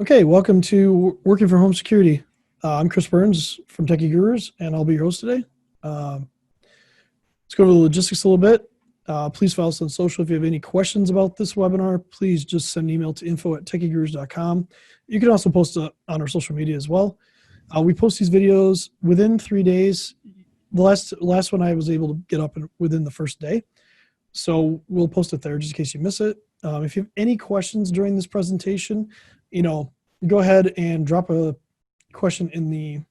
Okay, welcome to Working from Home Security. I'm Chris Burns from Techie Gurus, and I'll be your host today. Um, let's go to the logistics a little bit. Please follow us on social. If you have any questions about this webinar, please just send an email to info@techiegurus.com. You can also post it on our social media as well. We post these videos within 3 days. The last one I was able to get up within the first day. So we'll post it there just in case you miss it. If you have any questions during this presentation, go ahead and drop a question in the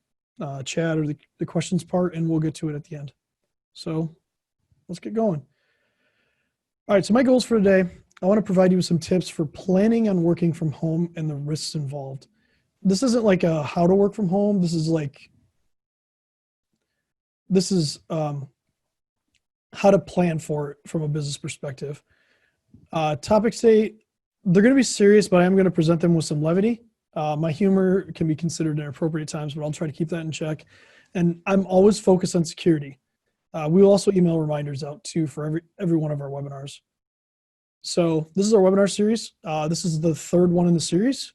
chat or the questions part, and we'll get to it at the end. So let's get going. All right, so my goals for today, I want to provide you with some tips for planning on working from home and the risks involved. This isn't like a how to work from home. This is how to plan for it from a business perspective. Topics today, they're going to be serious, but I'm going to present them with some levity. My humor can be considered inappropriate at times, but I'll try to keep that in check. And I'm always focused on security. We will also email reminders out too for every one of our webinars. So this is our webinar series. This is the third one in the series.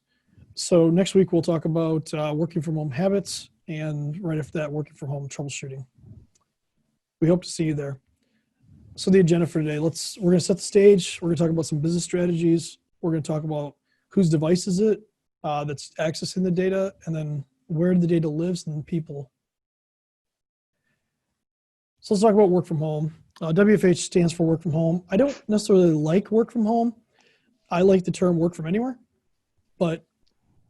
So next week we'll talk about working from home habits, and right after that, working from home troubleshooting. We hope to see you there. So the agenda for today, we're going to set the stage. We're going to talk about some business strategies. We're going to talk about whose device is it that's accessing the data, and then where the data lives, and then people. So let's talk about work from home. WFH stands for work from home. I don't necessarily like work from home. I like the term work from anywhere, but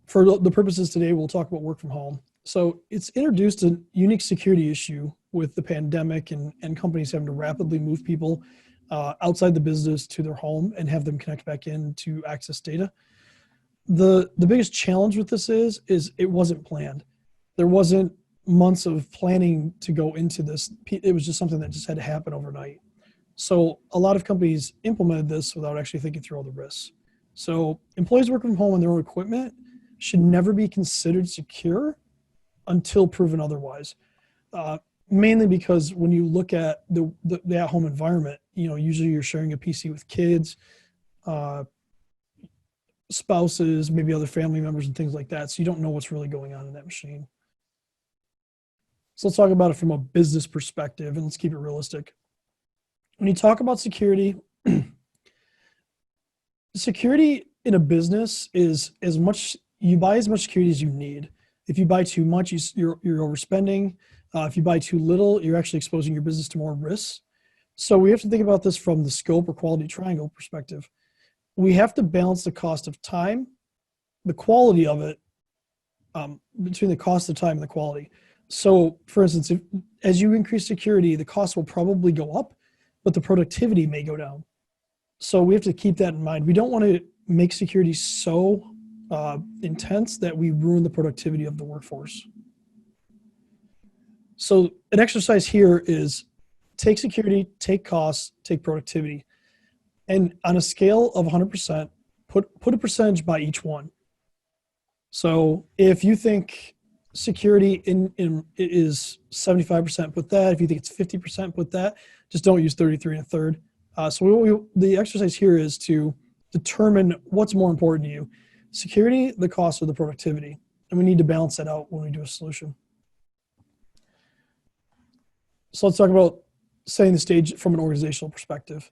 for the purposes today, we'll talk about work from home. So it's introduced a unique security issue with the pandemic and companies having to rapidly move people outside the business to their home and have them connect back in to access data. The biggest challenge with this is it wasn't planned. There wasn't months of planning to go into this. It was just something that just had to happen overnight. So a lot of companies implemented this without actually thinking through all the risks. So employees working from home on their own equipment should never be considered secure until proven otherwise. Mainly because when you look at the at-home environment, usually you're sharing a PC with kids, spouses, maybe other family members and things like that. So you don't know what's really going on in that machine. So let's talk about it from a business perspective, and let's keep it realistic. When you talk about security, security in a business is you buy as much security as you need. If you buy too much, you're overspending. If you buy too little, you're actually exposing your business to more risks. So we have to think about this from the scope or quality triangle perspective. We have to balance the cost of time, the quality of it, between the cost of time and the quality. So for instance, as you increase security, the cost will probably go up, but the productivity may go down. So we have to keep that in mind. We don't want to make security so intense that we ruin the productivity of the workforce. So an exercise here is take security, take costs, take productivity. And on a scale of 100%, put a percentage by each one. So if you think security is 75%, put that. If you think it's 50%, put that. Just don't use 33 and a third. So the exercise here is to determine what's more important to you: security, the cost, or the productivity. And we need to balance that out when we do a solution. So let's talk about setting the stage from an organizational perspective.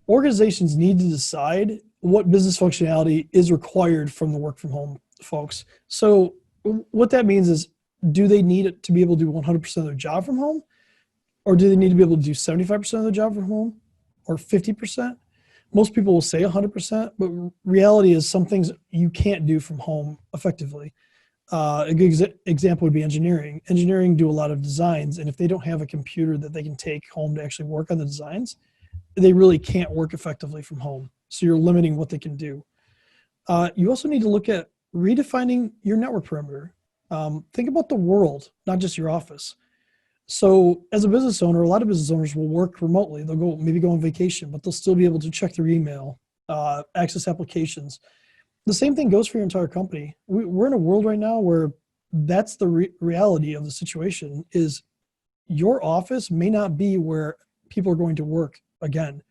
Organizations need to decide what business functionality is required from the work from home folks. So what that means is, do they need it to be able to do 100% of their job from home? Or do they need to be able to do 75% of their job from home? Or 50%? Most people will say 100%, but reality is some things you can't do from home effectively. A good example would be engineering. Engineering do a lot of designs, and if they don't have a computer that they can take home to actually work on the designs, they really can't work effectively from home. So you're limiting what they can do. You also need to look at redefining your network perimeter. Think about the world, not just your office. So as a business owner, a lot of business owners will work remotely. They'll maybe go on vacation, but they'll still be able to check their email, access applications. The same thing goes for your entire company. We're in a world right now where that's the reality of the situation. Is your office may not be where people are going to work again.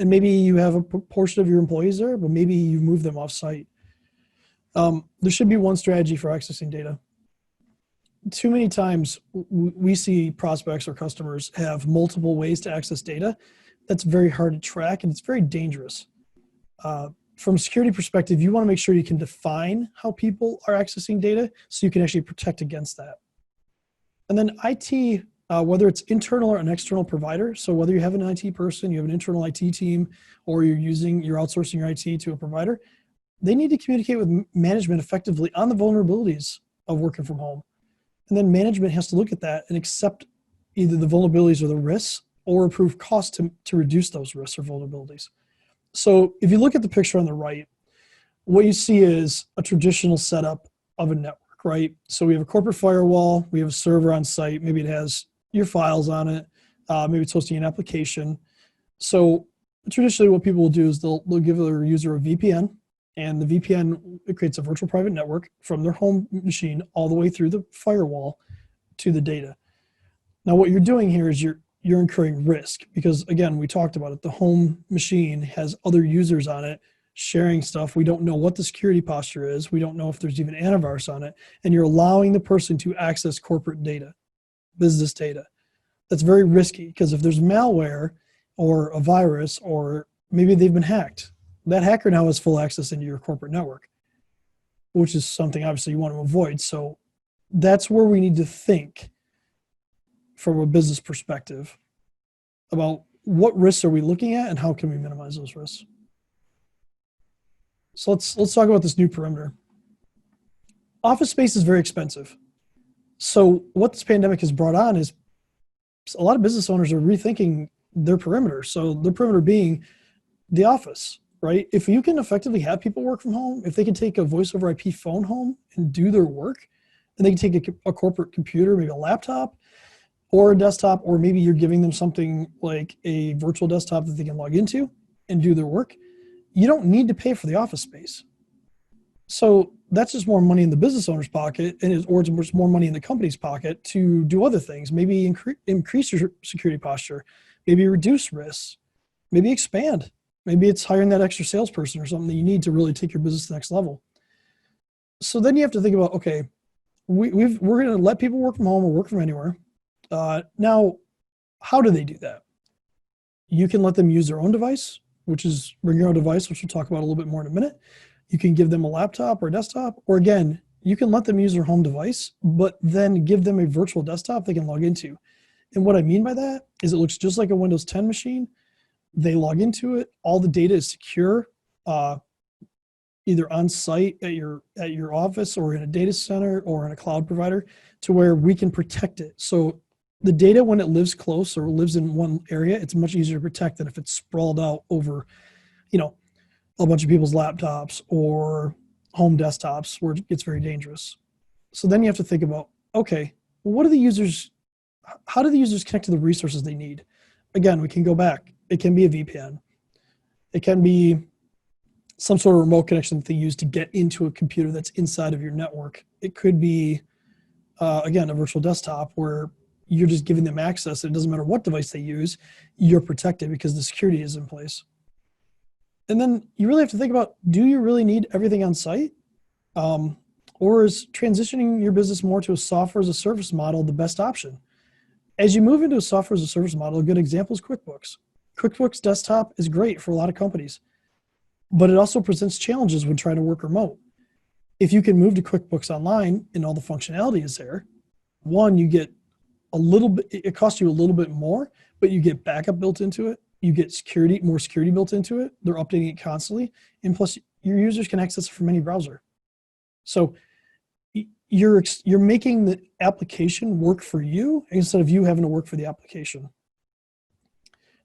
And maybe you have a portion of your employees there, but maybe you move them off site. There should be one strategy for accessing data. Too many times we see prospects or customers have multiple ways to access data. That's very hard to track and it's very dangerous. From a security perspective, you want to make sure you can define how people are accessing data so you can actually protect against that. And then IT, whether it's internal or an external provider, so whether you have an IT person, you have an internal IT team, or you're outsourcing your IT to a provider, they need to communicate with management effectively on the vulnerabilities of working from home. And then management has to look at that and accept either the vulnerabilities or the risks or approve costs to reduce those risks or vulnerabilities. So if you look at the picture on the right, what you see is a traditional setup of a network, right? So we have a corporate firewall, we have a server on site, maybe it has your files on it, maybe it's hosting an application. So traditionally what people will do is they'll give their user a VPN, and the VPN, it creates a virtual private network from their home machine all the way through the firewall to the data. Now what you're doing here is you're incurring risk because, again, we talked about it. The home machine has other users on it sharing stuff. We don't know what the security posture is. We don't know if there's even antivirus on it. And you're allowing the person to access corporate data, business data. That's very risky because if there's malware or a virus or maybe they've been hacked, that hacker now has full access into your corporate network, which is something obviously you want to avoid. So that's where we need to think from a business perspective about what risks are we looking at and how can we minimize those risks. So let's talk about this new perimeter. Office space is very expensive. So what this pandemic has brought on is a lot of business owners are rethinking their perimeter. So their perimeter being the office, right? If you can effectively have people work from home, if they can take a voice over IP phone home and do their work, and they can take a corporate computer, maybe a laptop or a desktop, or maybe you're giving them something like a virtual desktop that they can log into and do their work, you don't need to pay for the office space. So that's just more money in the business owner's pocket, or it's more money in the company's pocket to do other things. Maybe increase your security posture, maybe reduce risks, maybe expand. Maybe it's hiring that extra salesperson or something that you need to really take your business to the next level. So then you have to think about, okay, we're going to let people work from home or work from anywhere. Now, how do they do that? You can let them use their own device, which is bring your own device, which we'll talk about a little bit more in a minute. You can give them a laptop or a desktop, or again, you can let them use their home device, but then give them a virtual desktop they can log into. And what I mean by that is it looks just like a Windows 10 machine. They log into it. All the data is secure, either on site at your office or in a data center or in a cloud provider, to where we can protect it. So the data, when it lives close or lives in one area, it's much easier to protect than if it's sprawled out over, a bunch of people's laptops or home desktops, where it gets very dangerous. So then you have to think about, okay, well, how do the users connect to the resources they need? Again, we can go back. It can be a VPN. It can be some sort of remote connection that they use to get into a computer that's inside of your network. It could be, again, a virtual desktop where you're just giving them access. It doesn't matter what device they use, you're protected because the security is in place. And then you really have to think about, do you really need everything on site? Or is transitioning your business more to a software as a service model the best option? As you move into a software as a service model, a good example is QuickBooks. QuickBooks Desktop is great for a lot of companies, but it also presents challenges when trying to work remote. If you can move to QuickBooks Online and all the functionality is there, one, you get a little bit, it costs you a little bit more, but you get backup built into it. You get more security built into it. They're updating it constantly. And plus your users can access it from any browser. So you're making the application work for you instead of you having to work for the application.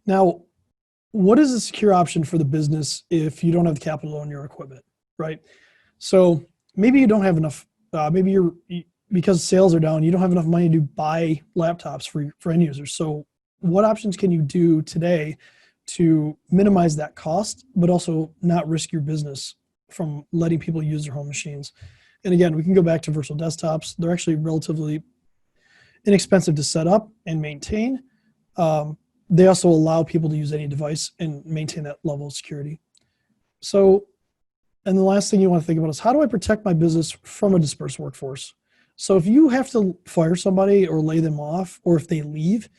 Now, what is a secure option for the business if you don't have the capital to own your equipment, right? So maybe you don't have enough, because sales are down, you don't have enough money to buy laptops for end users. So what options can you do today to minimize that cost, but also not risk your business from letting people use their home machines? And again, we can go back to virtual desktops. They're actually relatively inexpensive to set up and maintain. They also allow people to use any device and maintain that level of security. So And the last thing you want to think about is, how do I protect my business from a dispersed workforce? So if you have to fire somebody or lay them off, or if they leave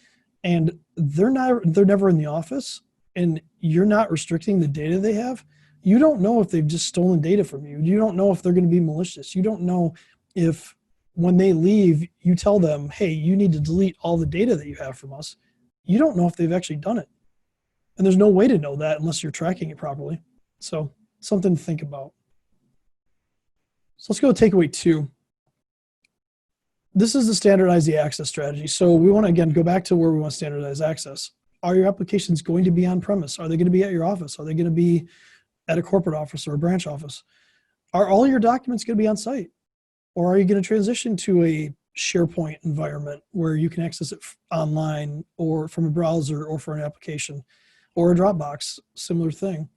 and they're never in the office and you're not restricting the data they have, you don't know if they've just stolen data from you. You don't know if they're going to be malicious. You don't know if when they leave, you tell them, hey, you need to delete all the data that you have from us. You don't know if they've actually done it. And there's no way to know that unless you're tracking it properly. So something to think about. So let's go to takeaway 2. This is the standardize the access strategy. So we want to, again, go back to where we want to standardize access. Are your applications going to be on premise? Are they going to be at your office? Are they going to be at a corporate office or a branch office? Are all your documents going to be on site? Or are you going to transition to a SharePoint environment where you can access it online or from a browser or for an application, or a Dropbox, similar thing?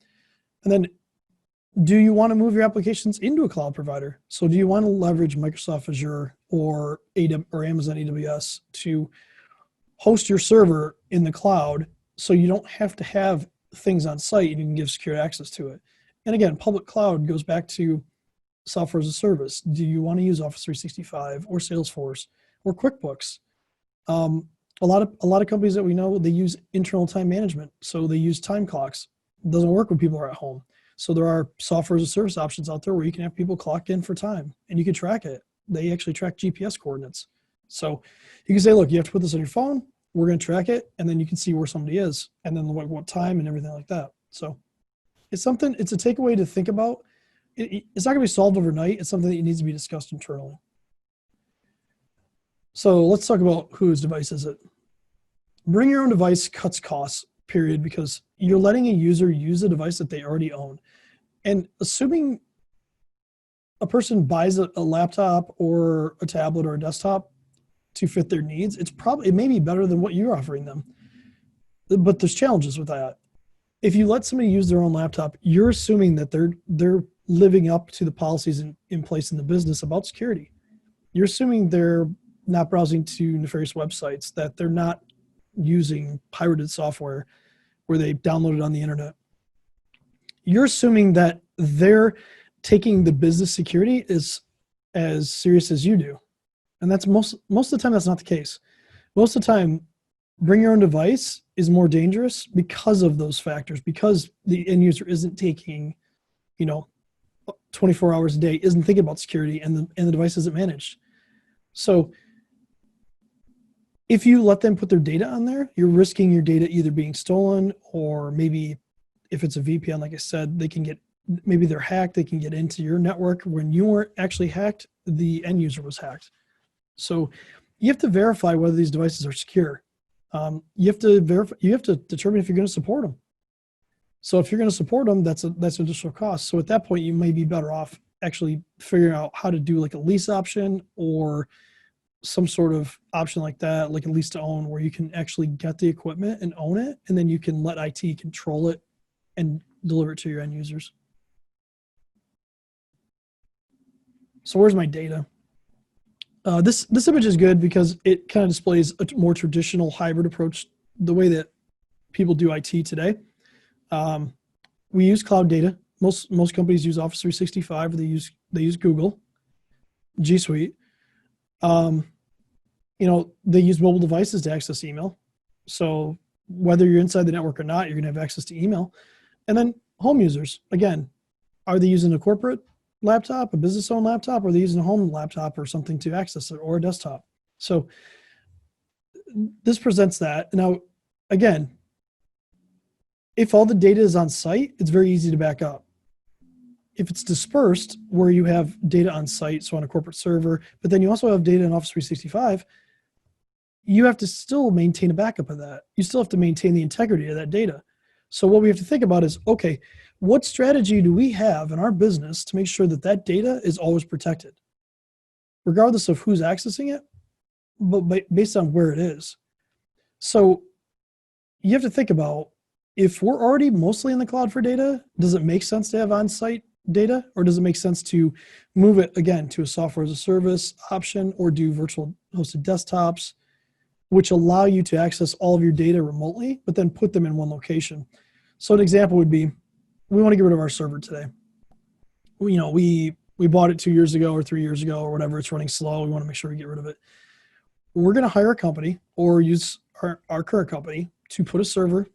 And then, do you want to move your applications into a cloud provider? So do you want to leverage Microsoft Azure or Amazon AWS to host your server in the cloud so you don't have to have things on site and you can give secure access to it? And again, public cloud goes back to software as a service. Do you want to use Office 365 or Salesforce or QuickBooks? A lot of companies that we know, they use internal time management. So they use time clocks. It doesn't work when people are at home. So there are software as a service options out there where you can have people clock in for time and you can track it. They actually track GPS coordinates. So you can say, look, you have to put this on your phone. We're going to track it. And then you can see where somebody is and then what time and everything like that. So it's a takeaway to think about. It's not going to be solved overnight. It's something that needs to be discussed internally. So let's talk about whose device is it. Bring your own device cuts costs, period, because you're letting a user use a device that they already own. And assuming a person buys a laptop or a tablet or a desktop to fit their needs, it may be better than what you're offering them. But there's challenges with that. If you let somebody use their own laptop, you're assuming that they're living up to the policies in place in the business about security. You're assuming they're not browsing to nefarious websites, that they're not using pirated software where they downloaded on the internet. You're assuming that they're taking the business security as serious as you do. And that's most of the time, that's not the case. Most of the time, bring your own device is more dangerous because of those factors, because the end user isn't taking, 24 hours a day, isn't thinking about security, and the device isn't managed. So if you let them put their data on there, you're risking your data either being stolen, or maybe if it's a VPN, like I said, maybe they're hacked, they can get into your network. When you weren't actually hacked, the end user was hacked. So you have to verify whether these devices are secure. You have to determine if you're going to support them. So if you're going to support them, that's an additional cost. So at that point, you may be better off actually figuring out how to do like a lease option or some sort of option like that, like a lease to own, where you can actually get the equipment and own it, and then you can let IT control it and deliver it to your end users. So where's my data? This image is good because it kind of displays a more traditional hybrid approach, the way that people do IT today. We use cloud data. Most companies use Office 365, or they use Google, G Suite. They use mobile devices to access email. So whether you're inside the network or not, you're going to have access to email. And then home users, again, are they using a corporate laptop, a business-owned laptop, or are they using a home laptop or something to access it, or a desktop? So this presents that. Now, again, if all the data is on site, it's very easy to back up. If it's dispersed, where you have data on site, so on a corporate server, but then you also have data in Office 365, you have to still maintain a backup of that. You still have to maintain the integrity of that data. So what we have to think about is, okay, what strategy do we have in our business to make sure that that data is always protected, regardless of who's accessing it, but based on where it is? So you have to think about, if we're already mostly in the cloud for data, does it make sense to have on-site data, or does it make sense to move it again to a software as a service option, or do virtual hosted desktops, which allow you to access all of your data remotely, but then put them in one location? So an example would be, we want to get rid of our server today. we bought it 2 years ago or 3 years ago or whatever. It's running slow. We want to make sure we get rid of it. We're going to hire a company or use our current company to put a server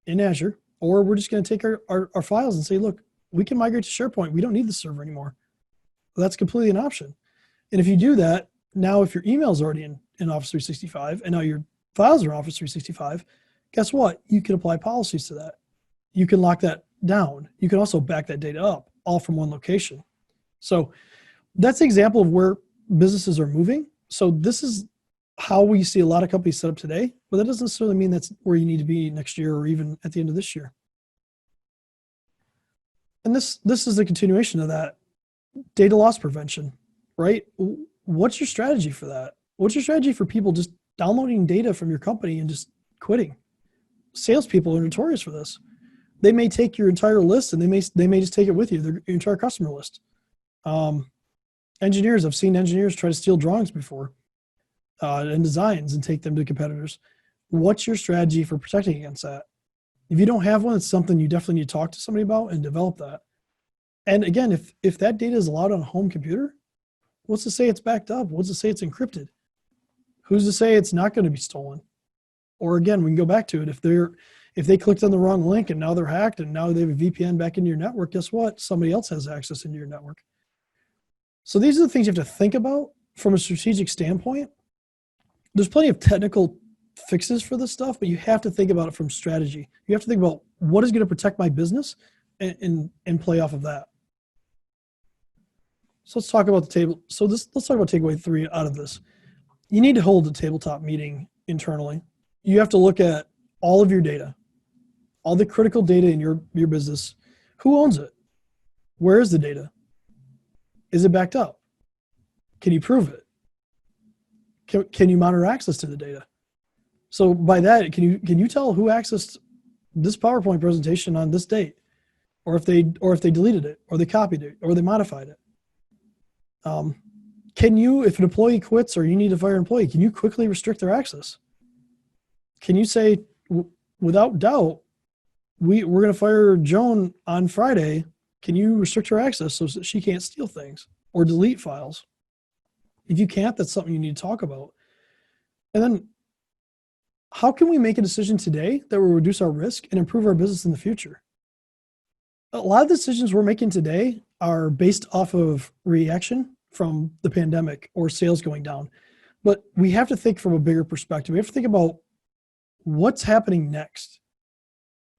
in Azure, or we're just going to take our files and say, look, we can migrate to SharePoint. We don't need the server anymore. That's completely an option. And if you do that, now if your email is already in Office 365 and now your files are in Office 365, guess what? You can apply policies to that. You can lock that down. You can also back that data up all from one location. So that's an example of where businesses are moving. So this is how we see a lot of companies set up today, but that doesn't necessarily mean that's where you need to be next year or even at the end of this year. And this is the continuation of that. Data loss prevention, right? What's your strategy for that? What's your strategy for people just downloading data from your company and just quitting? Salespeople are notorious for this. They may take your entire list and they may just take it with you, their entire customer list. Engineers, I've seen engineers try to steal drawings before and designs and take them to competitors. What's your strategy for protecting against that? If you don't have one, it's something you definitely need to talk to somebody about and develop that. And again, if that data is allowed on a home computer, what's to say it's backed up? What's to say it's encrypted? Who's to say it's not going to be stolen? Or again, we can go back to it. If they clicked on the wrong link and now they're hacked and now they have a VPN back into your network, guess what? Somebody else has access into your network. So these are the things you have to think about from a strategic standpoint. There's plenty of technical fixes for this stuff, but you have to think about it from strategy. You have to think about what is going to protect my business and play off of that. So let's talk about the table. So let's talk about takeaway 3 out of this. You need to hold a tabletop meeting internally. You have to look at all of your data, all the critical data in your business. Who owns it? Where is the data? Is it backed up? Can you prove it? Can you monitor access to the data? So by that, can you tell who accessed this PowerPoint presentation on this date, or if they deleted it, or they copied it, or they modified it? Can you, if an employee quits or you need to fire an employee, can you quickly restrict their access? Can you say, without doubt, we're going to fire Joan on Friday. Can you restrict her access so that she can't steal things or delete files? If you can't, that's something you need to talk about. And then how can we make a decision today that will reduce our risk and improve our business in the future? A lot of decisions we're making today are based off of reaction from the pandemic or sales going down. But we have to think from a bigger perspective. We have to think about what's happening next.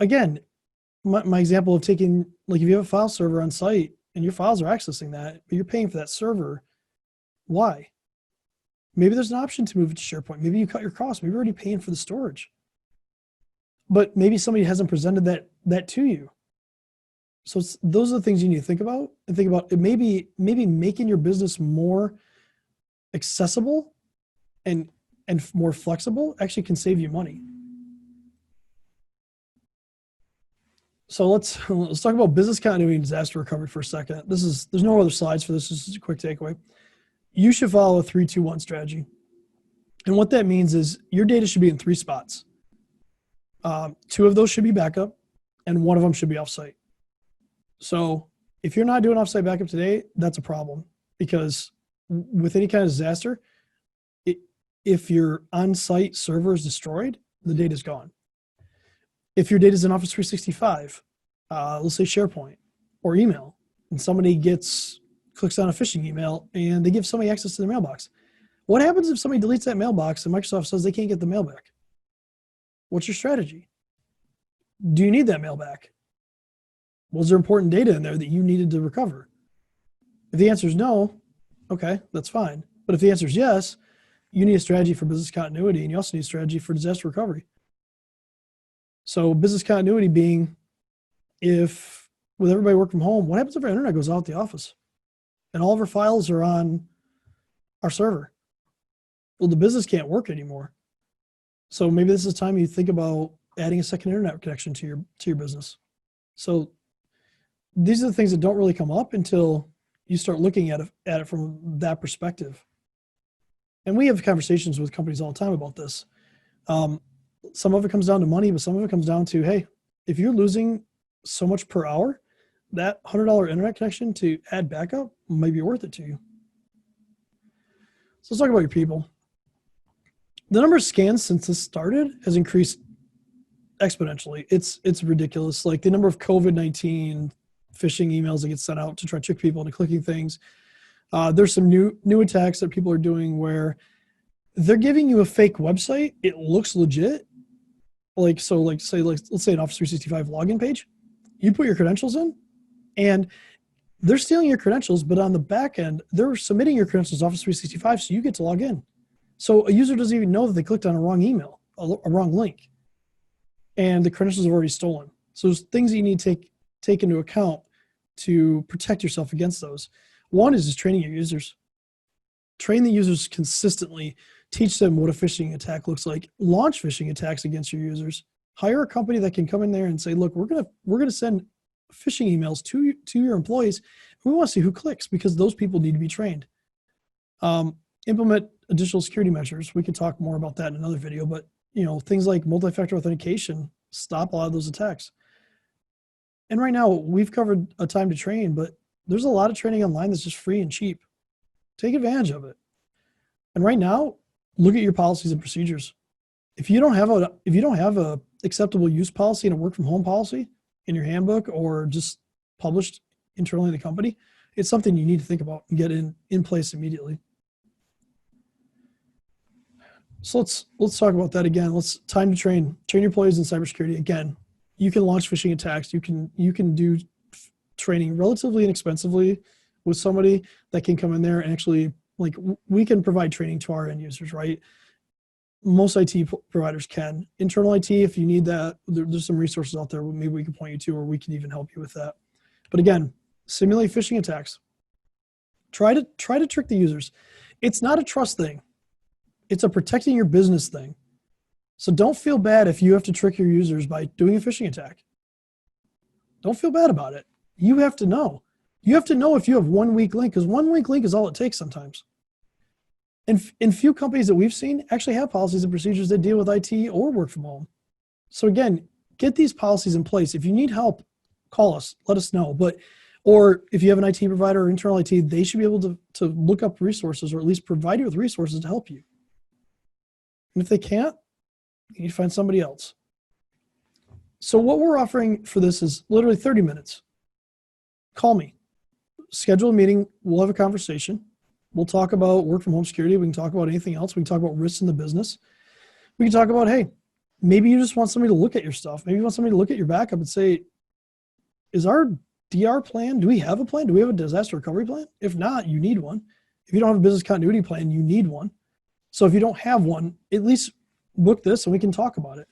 Again, my example of taking, like if you have a file server on site and your files are accessing that, but you're paying for that server, why? Maybe there's an option to move it to SharePoint. Maybe you cut your costs. Maybe you're already paying for the storage. But maybe somebody hasn't presented that to you. So those are the things you need to think about, and think about it. Maybe making your business more accessible and more flexible actually can save you money. So let's talk about business continuity and disaster recovery for a second. There's no other slides for this. This is a quick takeaway. You should follow a 3-2-1 strategy. And what that means is your data should be in 3 spots. 2 of those should be backup and 1 of them should be offsite. So if you're not doing offsite backup today, that's a problem, because with any kind of disaster, if your on-site server is destroyed, the data is gone. If your data is in Office 365, let's say SharePoint or email, and somebody clicks on a phishing email and they give somebody access to their mailbox. What happens if somebody deletes that mailbox and Microsoft says they can't get the mail back? What's your strategy? Do you need that mail back? Was there important data in there that you needed to recover? If the answer is no, okay, that's fine. But if the answer is yes, you need a strategy for business continuity, and you also need a strategy for disaster recovery. So business continuity being, if with everybody working from home, what happens if our internet goes out the office and all of our files are on our server? Well, the business can't work anymore. So maybe this is time you think about adding a second internet connection to your business. So these are the things that don't really come up until you start looking at it from that perspective. And we have conversations with companies all the time about this. Some of it comes down to money, but some of it comes down to, hey, if you're losing so much per hour, that $100 internet connection to add backup might be worth it to you. So let's talk about your people. The number of scans since this started has increased exponentially. It's ridiculous. Like the number of COVID-19 phishing emails that get sent out to try to trick people into clicking things. There's some new attacks that people are doing where they're giving you a fake website. It looks legit. Let's say an Office 365 login page. You put your credentials in, and they're stealing your credentials, but on the back end, they're submitting your credentials to Office 365 so you get to log in. So a user doesn't even know that they clicked on a wrong email, a wrong link, and the credentials are already stolen. So there's things that you need to take into account to protect yourself against those. One is just training your users. Train the users consistently. Teach them what a phishing attack looks like. Launch phishing attacks against your users. Hire a company that can come in there and say, look, we're gonna send phishing emails to your employees. We want to see who clicks because those people need to be trained. Implement additional security measures. We could talk more about that in another video, but things like multi-factor authentication stop a lot of those attacks. And right now we've covered a time to train, but there's a lot of training online that's just free and cheap. Take advantage of it. And right now, look at your policies and procedures. If you don't have a acceptable use policy and a work from home policy in your handbook or just published internally in the company, it's something you need to think about and get in place immediately. So let's talk about that again. Time to train your employees in cybersecurity. Again, you can launch phishing attacks. You can do training relatively inexpensively with somebody that can come in there and actually, we can provide training to our end users, right? Most IT providers can. Internal IT, if you need that, there's some resources out there maybe we can point you to, or we can even help you with that. But again, simulate phishing attacks. Try to trick the users. It's not a trust thing. It's a protecting your business thing. So don't feel bad if you have to trick your users by doing a phishing attack. Don't feel bad about it. You have to know. You have to know if you have one weak link, because one weak link is all it takes sometimes. And few companies that we've seen actually have policies and procedures that deal with IT or work from home. So again, get these policies in place. If you need help, call us, let us know. Or if you have an IT provider or internal IT, they should be able to look up resources or at least provide you with resources to help you. And if they can't, you need to find somebody else. So what we're offering for this is literally 30 minutes. Call me. Schedule a meeting. We'll have a conversation. We'll talk about work from home security. We can talk about anything else. We can talk about risks in the business. We can talk about, hey, maybe you just want somebody to look at your stuff. Maybe you want somebody to look at your backup and say, is our DR plan, do we have a plan? Do we have a disaster recovery plan? If not, you need one. If you don't have a business continuity plan, you need one. So if you don't have one, at least book this and we can talk about it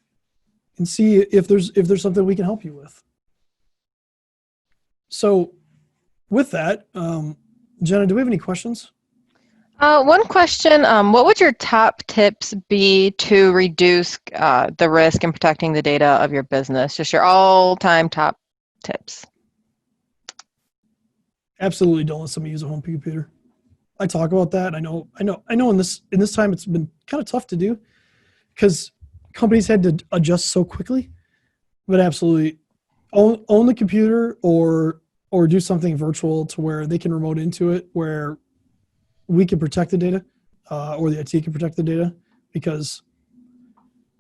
and see if there's something we can help you with. So with that, Jenna, do we have any questions? One question, what would your top tips be to reduce the risk in protecting the data of your business? Just your all-time top tips. Absolutely don't let somebody use a home computer. I talk about that. I know in this time it's been kind of tough to do because companies had to adjust so quickly, but absolutely own the computer or do something virtual to where they can remote into it, where we can protect the data or the IT can protect the data, because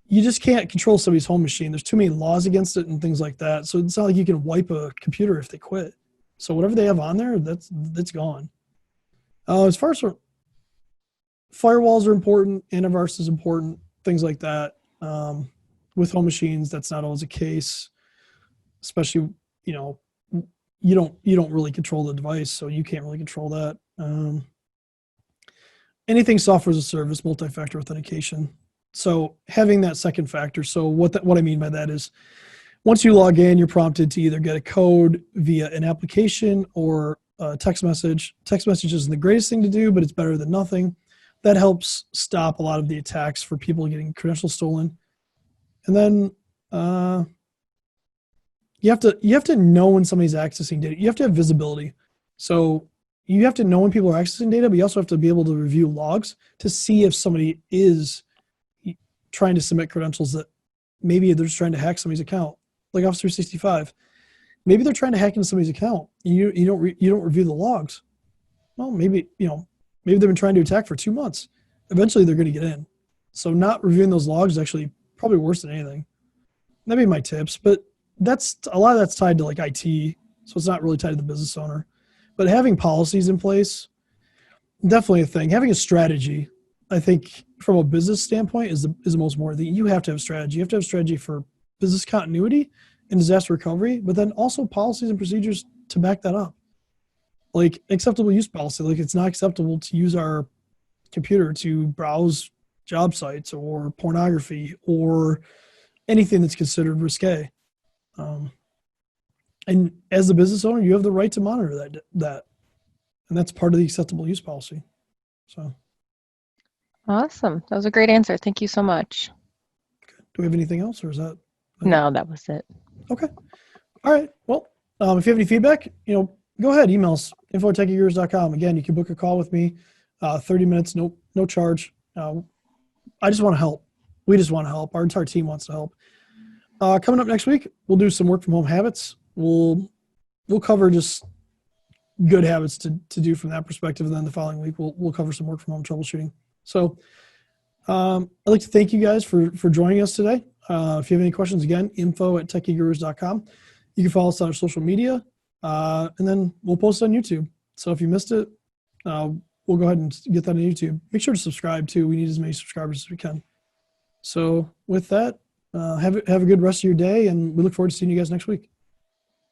you just can't control somebody's home machine. There's too many laws against it and things like that. So it's not like you can wipe a computer if they quit. So whatever they have on there, that's gone. As far as firewalls are important, antivirus is important, things like that. With home machines, that's not always the case, especially, you don't really control the device, so you can't really control that. Anything software as a service, multi-factor authentication. So having that second factor. So what I mean by that is once you log in, you're prompted to either get a code via an application or a text message. Text message isn't the greatest thing to do, but it's better than nothing. That helps stop a lot of the attacks for people getting credentials stolen. And then you have to know when somebody's accessing data. You have to have visibility. So you have to know when people are accessing data, but you also have to be able to review logs to see if somebody is trying to submit credentials that maybe they're just trying to hack somebody's account, like Office 365. maybe they're trying to hack into somebody's account. You don't review the logs. Well, maybe they've been trying to attack for 2 months. Eventually, they're going to get in. So not reviewing those logs is actually probably worse than anything. That'd be my tips, but that's a lot of that's tied to like IT, so it's not really tied to the business owner. But having policies in place, definitely a thing. Having a strategy, I think, from a business standpoint, is the most important thing. You have to have strategy. You have to have strategy for business continuity and disaster recovery, but then also policies and procedures to back that up. Like acceptable use policy, like it's not acceptable to use our computer to browse job sites or pornography or anything that's considered risque. And as the business owner, you have the right to monitor that, and that's part of the acceptable use policy. So, Awesome. That was a great answer. Thank you so much. do we have anything else, or is that? No, that was it. Okay. All right. Well, if you have any feedback, go ahead, email us, info@techygurus.com. Again, you can book a call with me, 30 minutes, no charge. I just want to help. We just want to help. Our entire team wants to help. Coming up next week, we'll do some work from home habits. We'll cover just good habits to do from that perspective. And then the following week, we'll cover some work from home troubleshooting. So I'd like to thank you guys for joining us today. If you have any questions, again, info@techygurus.com. You can follow us on our social media, and then we'll post it on YouTube. So if you missed it, we'll go ahead and get that on YouTube. Make sure to subscribe too. We need as many subscribers as we can. So with that, have a good rest of your day, and we look forward to seeing you guys next week.